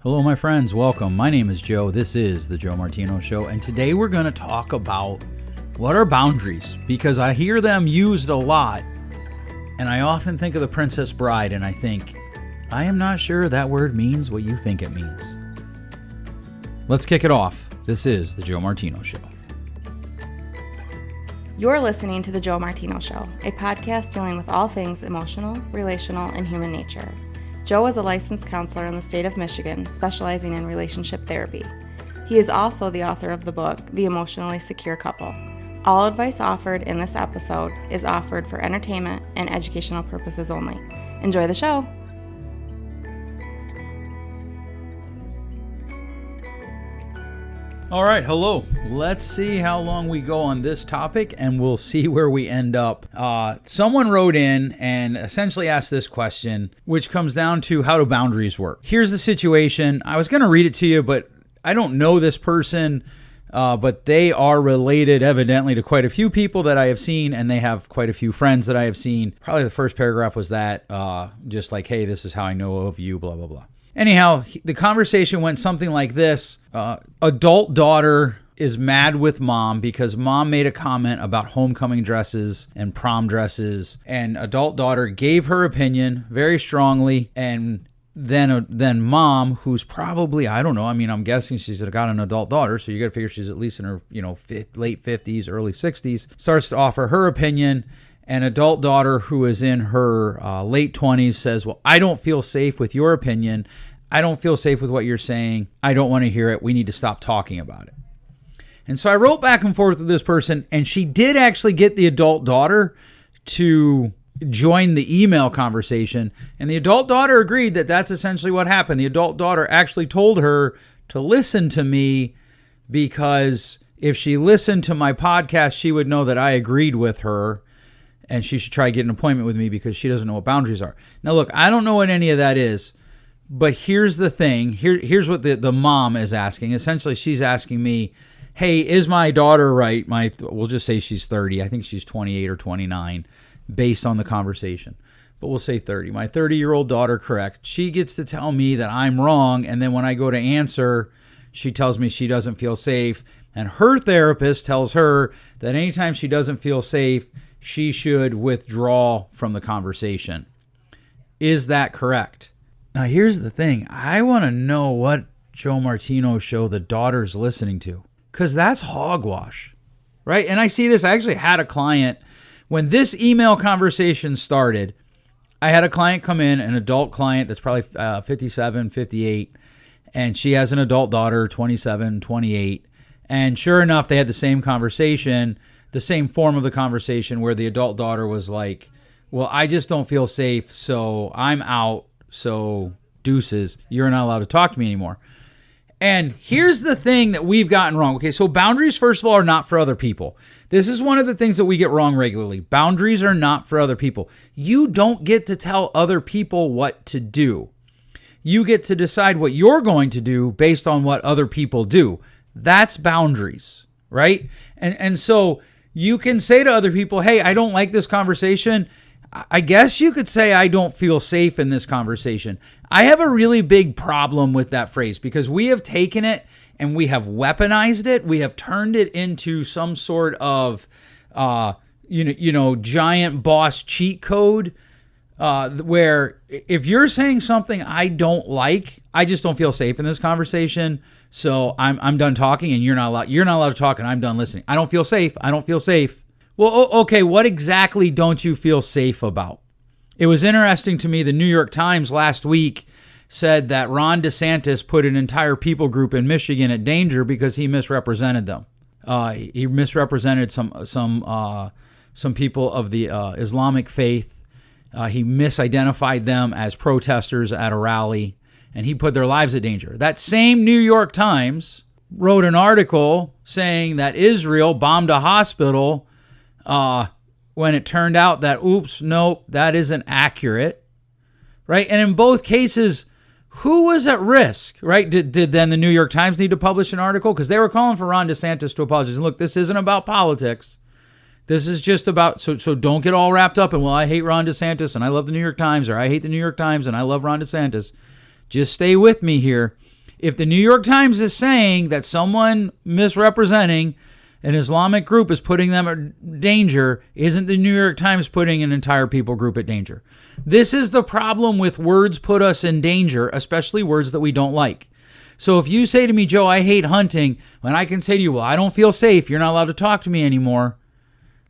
Hello, my friends. Welcome. My name is Joe. This is the Joe Martino Show, and today we're going to talk about what are boundaries, because I hear them used a lot, and I often think of The Princess Bride, and I think, I am not sure that word means what you think it means. Let's kick it off. This is the Joe Martino Show. You're listening to the Joe Martino Show, a podcast dealing with all things emotional, relational, and human nature. Joe is a licensed counselor in the state of Michigan, specializing in relationship therapy. He is also the author of the book, The Emotionally Secure Couple. All advice offered in this episode is offered for entertainment and educational purposes only. Enjoy the show. All right, hello. Let's see how long we go on this topic, and we'll see where we end up. Someone wrote in and essentially asked this question, which comes down to how do boundaries work? Here's the situation. I was going to read it to you, but I don't know this person, but they are related evidently to quite a few people that I have seen, and they have quite a few friends that I have seen. Probably the first paragraph was that, just like, hey, this is how I know of you, blah, blah, blah. Anyhow, the conversation went something like this. Adult daughter is mad with mom because mom made a comment about homecoming dresses and prom dresses, and adult daughter gave her opinion very strongly, and then mom, who's probably, I don't know, I mean, I'm guessing she's got an adult daughter, so you got to figure she's at least in her, late 50s, early 60s, starts to offer her opinion. An adult daughter who is in her late 20s says, well, I don't feel safe with your opinion. I don't feel safe with what you're saying. I don't want to hear it. We need to stop talking about it. And so I wrote back and forth with this person, and she did actually get the adult daughter to join the email conversation. And the adult daughter agreed that that's essentially what happened. The adult daughter actually told her to listen to me because if she listened to my podcast, she would know that I agreed with her. And she should try to get an appointment with me because she doesn't know what boundaries are. Now, look, I don't know what any of that is, but here's the thing. Here's what the mom is asking. Essentially, she's asking me, hey, is my daughter right? We'll just say she's 30. I think she's 28 or 29 based on the conversation. But we'll say 30. My 30-year-old daughter correct? She gets to tell me that I'm wrong, and then when I go to answer, she tells me she doesn't feel safe. And her therapist tells her that anytime she doesn't feel safe, she should withdraw from the conversation. Is that correct? Now, here's the thing. I want to know what Joe Martino Show the daughter's listening to, because that's hogwash, right? And I see this. I actually had a client, when this email conversation started, I had a client come in, an adult client that's probably 57, 58, and she has an adult daughter, 27, 28. And sure enough, they had the same conversation, the same form of the conversation, where the adult daughter was like, well, I just don't feel safe, so I'm out, so deuces, you're not allowed to talk to me anymore. And here's the thing that we've gotten wrong. Okay, so boundaries, first of all, are not for other people. This is one of the things that we get wrong regularly. Boundaries are not for other people. You don't get to tell other people what to do. You get to decide what you're going to do based on what other people do. That's boundaries, right? And so you can say to other people, hey, I don't like this conversation. I guess you could say I don't feel safe in this conversation. I have a really big problem with that phrase because we have taken it and we have weaponized it. We have turned it into some sort of, giant boss cheat code where if you're saying something I don't like, I just don't feel safe in this conversation. So I'm done talking, and you're not allowed to talk, and I'm done listening. I don't feel safe. I don't feel safe. Well, okay, what exactly don't you feel safe about? It was interesting to me. The New York Times last week said that Ron DeSantis put an entire people group in Michigan at danger because he misrepresented them. He misrepresented some people of the Islamic faith. He misidentified them as protesters at a rally, and he put their lives at danger. That same New York Times wrote an article saying that Israel bombed a hospital when it turned out that, nope, that isn't accurate, right? And in both cases, who was at risk, right? Did then the New York Times need to publish an article? Because they were calling for Ron DeSantis to apologize. And look, this isn't about politics. This is just about, so don't get all wrapped up in, well, I hate Ron DeSantis and I love the New York Times, or I hate the New York Times and I love Ron DeSantis. Just stay with me here. If the New York Times is saying that someone misrepresenting an Islamic group is putting them at danger, isn't the New York Times putting an entire people group at danger? This is the problem with words put us in danger, especially words that we don't like. So if you say to me, Joe, I hate hunting, and I can say to you, well, I don't feel safe, you're not allowed to talk to me anymore.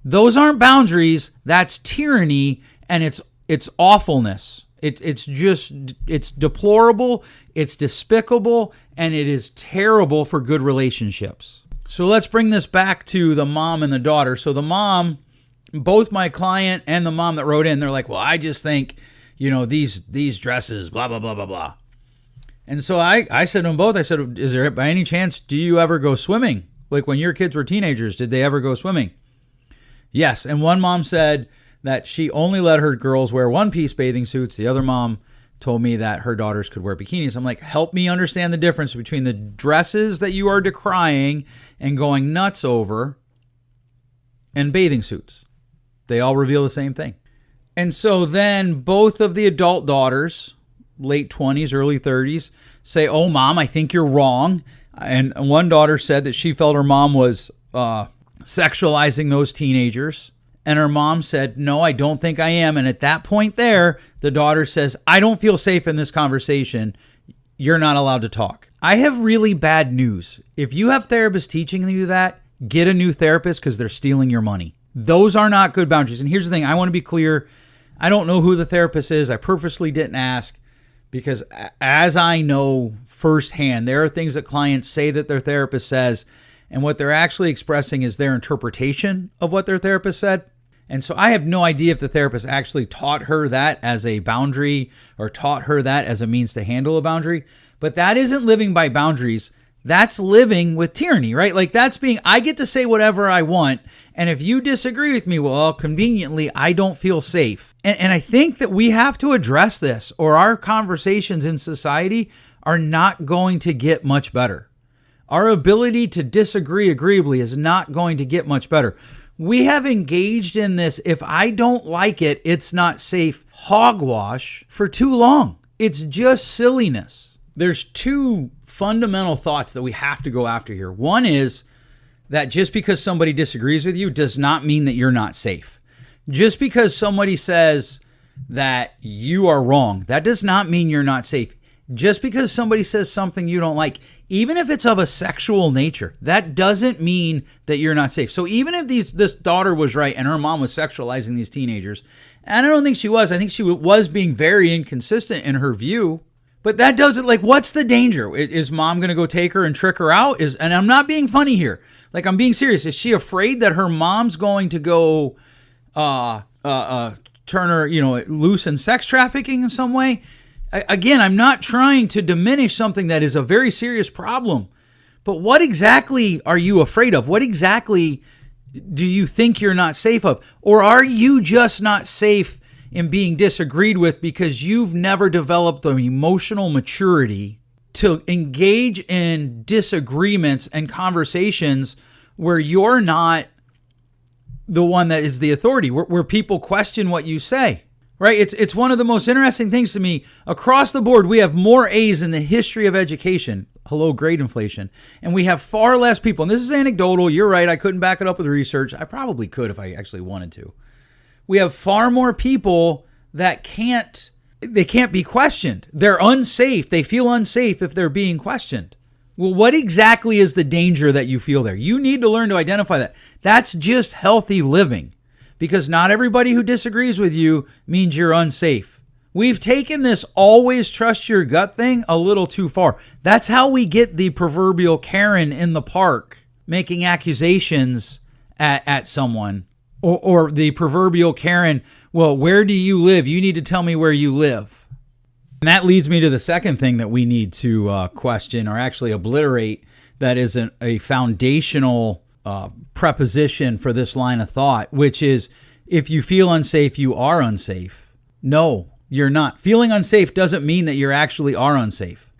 Those aren't boundaries. That's tyranny, and it's awfulness. It's deplorable, it's despicable, and it is terrible for good relationships. So let's bring this back to the mom and the daughter. So the mom, both my client and the mom that wrote in, they're like, well, I just think, these dresses, blah, blah, blah, blah, blah. And so I said to them both, I said, is there, by any chance, do you ever go swimming? Like when your kids were teenagers, did they ever go swimming? Yes. And one mom said that she only let her girls wear one-piece bathing suits. The other mom told me that her daughters could wear bikinis. I'm like, help me understand the difference between the dresses that you are decrying and going nuts over and bathing suits. They all reveal the same thing. And so then both of the adult daughters, late 20s, early 30s, say, oh, Mom, I think you're wrong. And one daughter said that she felt her mom was sexualizing those teenagers. And her mom said, no, I don't think I am. And at that point there, the daughter says, I don't feel safe in this conversation. You're not allowed to talk. I have really bad news. If you have therapists teaching you that, get a new therapist because they're stealing your money. Those are not good boundaries. And here's the thing. I want to be clear. I don't know who the therapist is. I purposely didn't ask because as I know firsthand, there are things that clients say that their therapist says, and what they're actually expressing is their interpretation of what their therapist said. And so I have no idea if the therapist actually taught her that as a boundary or taught her that as a means to handle a boundary. But that isn't living by boundaries. That's living with tyranny, right? Like that's being, I get to say whatever I want. And if you disagree with me, well, conveniently, I don't feel safe. And I think that we have to address this or our conversations in society are not going to get much better. Our ability to disagree agreeably is not going to get much better. We have engaged in this, if I don't like it, it's not safe, hogwash for too long. It's just silliness. There's two fundamental thoughts that we have to go after here. One is that just because somebody disagrees with you does not mean that you're not safe. Just because somebody says that you are wrong, that does not mean you're not safe. Just because somebody says something you don't like, even if it's of a sexual nature, that doesn't mean that you're not safe. So even if this daughter was right and her mom was sexualizing these teenagers, and I don't think she was, I think she was being very inconsistent in her view, but that doesn't, like, what's the danger? Is mom going to go take her and trick her out? And I'm not being funny here. Like, I'm being serious. Is she afraid that her mom's going to go turn her, loose in sex trafficking in some way? Again, I'm not trying to diminish something that is a very serious problem, but what exactly are you afraid of? What exactly do you think you're not safe of? Or are you just not safe in being disagreed with because you've never developed the emotional maturity to engage in disagreements and conversations where you're not the one that is the authority, where people question what you say? Right? It's one of the most interesting things to me. Across the board, we have more A's in the history of education. Hello, grade inflation. And we have far less people. And this is anecdotal. You're right. I couldn't back it up with research. I probably could if I actually wanted to. We have far more people that can't be questioned. They're unsafe. They feel unsafe if they're being questioned. Well, what exactly is the danger that you feel there? You need to learn to identify that. That's just healthy living. Because not everybody who disagrees with you means you're unsafe. We've taken this always trust your gut thing a little too far. That's how we get the proverbial Karen in the park making accusations at someone. Or the proverbial Karen, well, where do you live? You need to tell me where you live. And that leads me to the second thing that we need to question or actually obliterate that is a foundational preposition for this line of thought, which is if you feel unsafe, you are unsafe. No, you're not. Feeling unsafe doesn't mean that you actually are unsafe.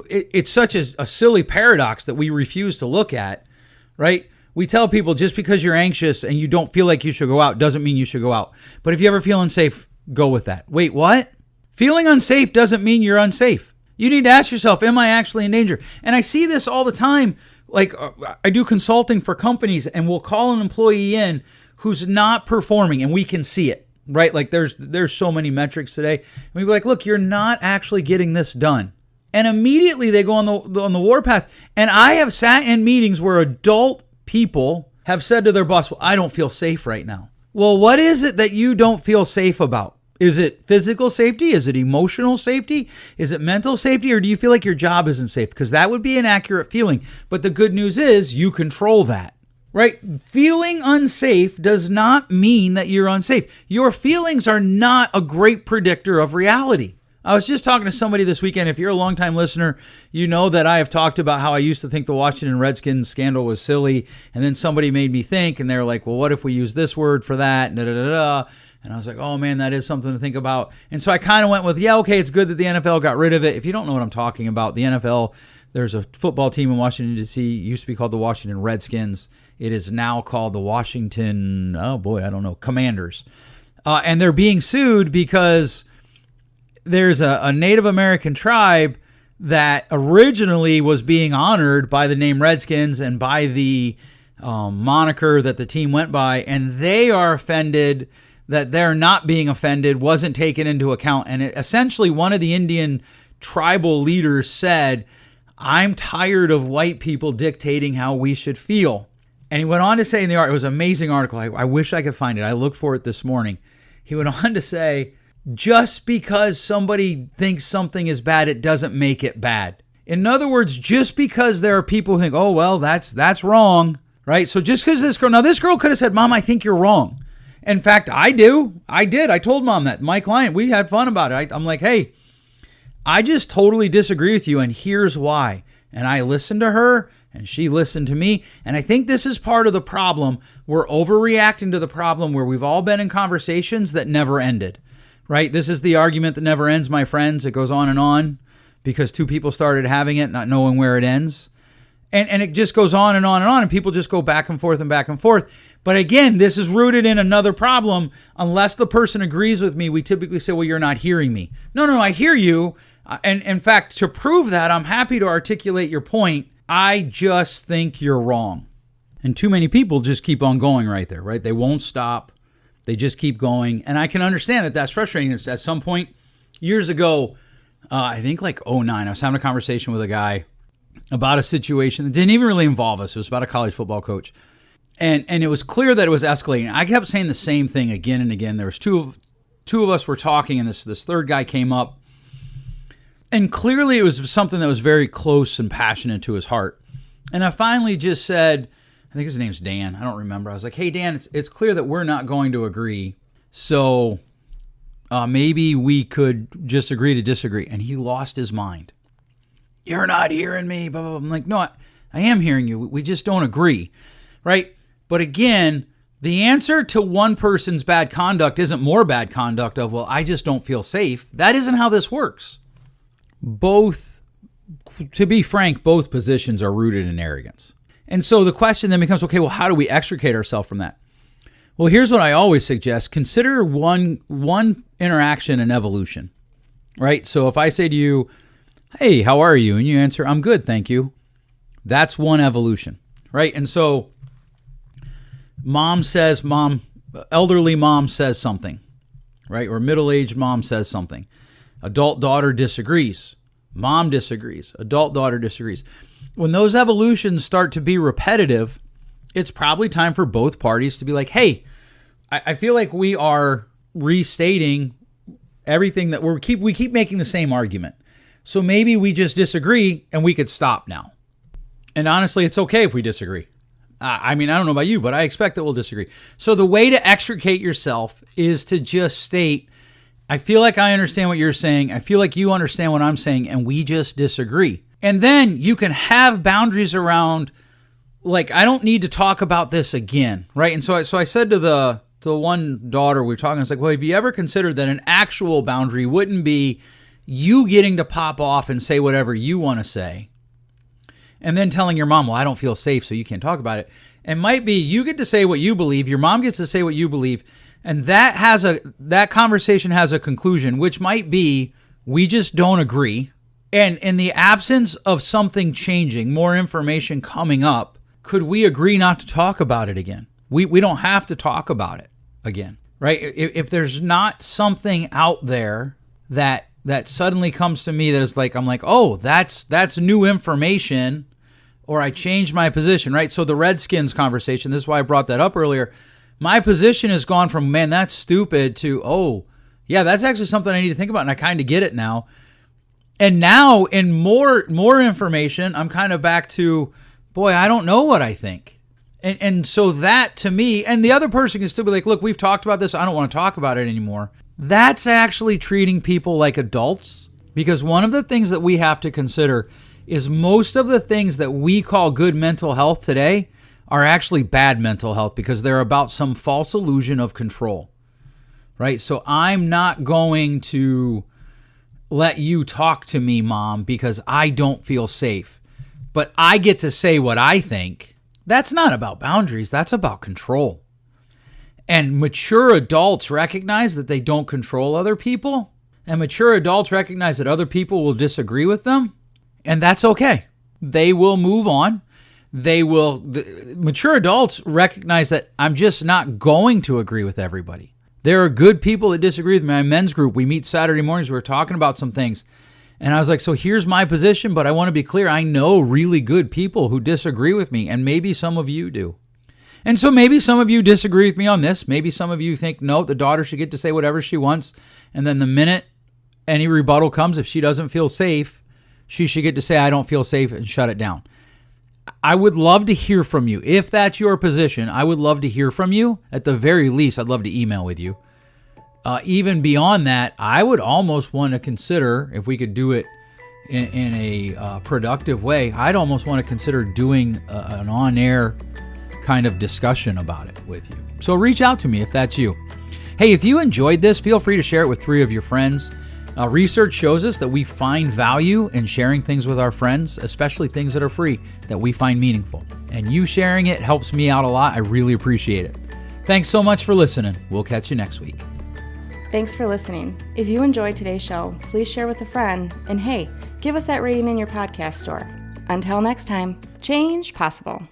It's such a silly paradox that we refuse to look at, right? We tell people just because you're anxious and you don't feel like you should go out doesn't mean you should go out. But if you ever feel unsafe, go with that. Wait, what? Feeling unsafe doesn't mean you're unsafe. You need to ask yourself, am I actually in danger? And I see this all the time. Like, I do consulting for companies, and we'll call an employee in who's not performing, and we can see it, right? Like, there's so many metrics today. And we'd be like, look, you're not actually getting this done. And immediately they go on the warpath. And I have sat in meetings where adult people have said to their boss, well, I don't feel safe right now. Well, what is it that you don't feel safe about? Is it physical safety? Is it emotional safety? Is it mental safety? Or do you feel like your job isn't safe? Because that would be an accurate feeling. But the good news is you control that, right? Feeling unsafe does not mean that you're unsafe. Your feelings are not a great predictor of reality. I was just talking to somebody this weekend. If you're a longtime listener, you know that I have talked about how I used to think the Washington Redskins scandal was silly. And then somebody made me think, and they're like, well, what if we use this word for that? Da, da, da, da. And I was like, oh man, that is something to think about. And so I kind of went with, yeah, okay, it's good that the NFL got rid of it. If you don't know what I'm talking about, the NFL, there's a football team in Washington, D.C., used to be called the Washington Redskins. It is now called the Washington, Commanders. And they're being sued because there's a Native American tribe that originally was being honored by the name Redskins and by the moniker that the team went by, and they are offended that they're not being offended, wasn't taken into account. And essentially one of the Indian tribal leaders said, I'm tired of white people dictating how we should feel. And he went on to say in the article, it was an amazing article. I wish I could find it. I looked for it this morning. He went on to say, just because somebody thinks something is bad, it doesn't make it bad. In other words, just because there are people who think, oh, well, that's wrong, right? So just because this girl could have said, Mom, I think you're wrong. In fact, I did. I told Mom that. My client, we had fun about it. I'm like, hey, I just totally disagree with you, and here's why. And I listened to her, and she listened to me. And I think this is part of the problem. We're overreacting to the problem where we've all been in conversations that never ended, right? This is the argument that never ends, my friends. It goes on because two people started having it, not knowing where it ends. And it just goes on, and people just go back and forth and back and forth. But again, this is rooted in another problem. Unless the person agrees with me, we typically say, well, you're not hearing me. No, I hear you. And in fact, to prove that, I'm happy to articulate your point. I just think you're wrong. And too many people just keep on going right there, right? They won't stop. They just keep going. And I can understand that that's frustrating. At some point, years ago, I think like 2009, I was having a conversation with a guy about a situation that didn't even really involve us. It was about a college football coach. And it was clear that it was escalating. I kept saying the same thing again and again. There was two of us were talking, and this third guy came up. And clearly it was something that was very close and passionate to his heart. And I finally just said, I think his name's Dan. I don't remember. I was like, hey, Dan, it's clear that we're not going to agree. So maybe we could just agree to disagree. And he lost his mind. You're not hearing me. Blah, blah, blah. I'm like, no, I am hearing you. We just don't agree. Right? But again, the answer to one person's bad conduct isn't more bad conduct of, well, I just don't feel safe. That isn't how this works. To be frank, both positions are rooted in arrogance. And so the question then becomes, okay, well, how do we extricate ourselves from that? Well, here's what I always suggest. Consider one interaction an evolution, right? So if I say to you, hey, how are you? And you answer, I'm good, thank you. That's one evolution, right? And so elderly mom says something, right? Or middle-aged mom says something. Adult daughter disagrees. Mom disagrees. Adult daughter disagrees. When those evolutions start to be repetitive, it's probably time for both parties to be like, hey, I feel like we are restating everything that we keep making the same argument. So maybe we just disagree and we could stop now. And honestly, it's okay if we disagree. I don't know about you, but I expect that we'll disagree. So the way to extricate yourself is to just state, I feel like I understand what you're saying. I feel like you understand what I'm saying, and we just disagree. And then you can have boundaries around, like, I don't need to talk about this again, right? And so I said to the one daughter we were talking, I was like, well, have you ever considered that an actual boundary wouldn't be you getting to pop off and say whatever you want to say, and then telling your mom, well, I don't feel safe, so you can't talk about it. It might be you get to say what you believe, your mom gets to say what you believe, and that conversation has a conclusion, which might be we just don't agree, And in the absence of something changing, more information coming up, could we agree not to talk about it again? We don't have to talk about it again, right? If there's not something out there that suddenly comes to me that is like, I'm like, oh, that's new information, or I changed my position, right? So the Redskins conversation, this is why I brought that up earlier. My position has gone from, man, that's stupid, to, oh, yeah, that's actually something I need to think about, and I kind of get it now. And now, in more information, I'm kind of back to, boy, I don't know what I think. And so that, to me, and the other person can still be like, look, we've talked about this, I don't want to talk about it anymore. That's actually treating people like adults, because one of the things that we have to consider is most of the things that we call good mental health today are actually bad mental health, because they're about some false illusion of control, right? So I'm not going to let you talk to me, Mom, because I don't feel safe, but I get to say what I think. That's not about boundaries. That's about control. And mature adults recognize that they don't control other people. And mature adults recognize that other people will disagree with them. And that's okay. They will move on. Mature adults recognize that I'm just not going to agree with everybody. There are good people that disagree with me. My men's group, we meet Saturday mornings. We're talking about some things. And I was like, so here's my position, but I want to be clear. I know really good people who disagree with me, and maybe some of you do. And so maybe some of you disagree with me on this. Maybe some of you think, no, the daughter should get to say whatever she wants. And then the minute any rebuttal comes, if she doesn't feel safe, she should get to say, I don't feel safe, and shut it down. I would love to hear from you. If that's your position, I would love to hear from you. At the very least, I'd love to email with you. Even beyond that, I would almost want to consider, if we could do it in a productive way, I'd almost want to consider doing an on-air kind of discussion about it with you. So reach out to me if that's you. Hey, if you enjoyed this, feel free to share it with 3 of your friends. Research shows us that we find value in sharing things with our friends, especially things that are free, that we find meaningful. And you sharing it helps me out a lot. I really appreciate it. Thanks so much for listening. We'll catch you next week. Thanks for listening. If you enjoyed today's show, please share with a friend. And hey, give us that rating in your podcast store. Until next time, change possible.